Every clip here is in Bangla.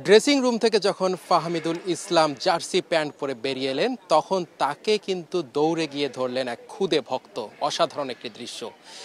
ড্রেসিং রুম থেকে যখন ফাহমিদুল ইসলাম জার্সি প্যান্ট পরে বেরিয়ে এলেন তখন তাকে কিন্তু দৌড়ে গিয়ে ধরলেন এক খুদে ভক্ত। অসাধারণ একটি দৃশ্য।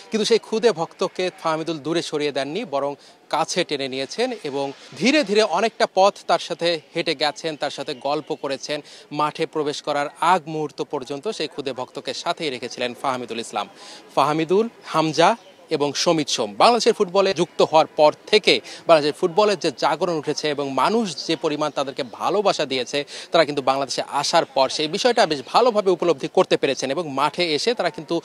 কিন্তু সেই খুদে ভক্তকে ফাহমিদুল দূরে সরিয়ে দেননি, বরং কাছে টেনে নিয়েছেন এবং ধীরে ধীরে অনেকটা পথ তার সাথে হেঁটে গেছেন, তার সাথে গল্প করেছেন। মাঠে প্রবেশ করার আগ মুহূর্ত পর্যন্ত সেই খুদে ভক্তকে সাথেই রেখেছিলেন ফাহমিদুল ইসলাম। ফাহমিদুল, হামজা এবং সমিত সোম বাংলাদেশের ফুটবলে যুক্ত হওয়ার পর থেকে বাংলাদেশের ফুটবলের যে জাগরণ উঠেছে এবং মানুষ যে পরিমাণ তাদেরকে ভালোবাসা দিয়েছে, তারা কিন্তু বাংলাদেশে আসার পর সেই বিষয়টা বেশ ভালোভাবে উপলব্ধি করতে পেরেছেন এবং মাঠে এসে তারা কিন্তু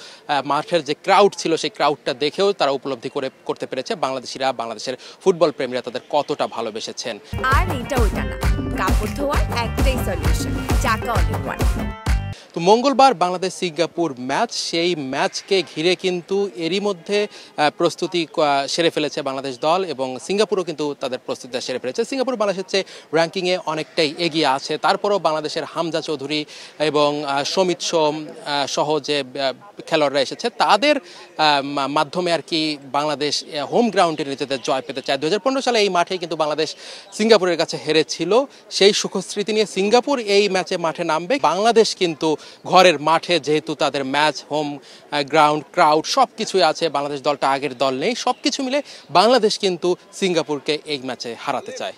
মাঠের যে ক্রাউড ছিল সেই ক্রাউডটা দেখেও তারা উপলব্ধি করতে পেরেছে বাংলাদেশিরা, বাংলাদেশের ফুটবল প্রেমীরা তাদের কতটা ভালোবেসেছেন। আর এটা ওইটা না, কাপড় ধোয়ার একটাই সলিউশন, চাকা অনেক। তো মঙ্গলবার বাংলাদেশ সিঙ্গাপুর ম্যাচ, সেই ম্যাচকে ঘিরে কিন্তু এরই মধ্যে প্রস্তুতি সেরে ফেলেছে বাংলাদেশ দল এবং সিঙ্গাপুরও কিন্তু তাদের প্রস্তুতিটা সেরে ফেলেছে। সিঙ্গাপুর বাংলাদেশের চেয়ে র্যাঙ্কিংয়ে অনেকটাই এগিয়ে আছে, তারপরেও বাংলাদেশের হামজা চৌধুরী এবং সমিত সোম সহ যে খেলোয়াড়রা এসেছে তাদের মাধ্যমে আর কি বাংলাদেশ হোম গ্রাউন্ডে নিজেদের জয় পেতে চায়। 2015 সালে এই মাঠে কিন্তু বাংলাদেশ সিঙ্গাপুরের কাছে হেরেছিল। সেই সুখস্মৃতি নিয়ে সিঙ্গাপুর এই ম্যাচে মাঠে নামবে। বাংলাদেশ কিন্তু ঘরের মাঠে, যেহেতু তাদের ম্যাচ, হোম গ্রাউন্ড, ক্রাউড সব কিছুই আছে, বাংলাদেশ দলটা আগের দল নেই, সব কিছু মিলে বাংলাদেশ কিন্তু সিঙ্গাপুরকে এই ম্যাচে হারাতে চায়।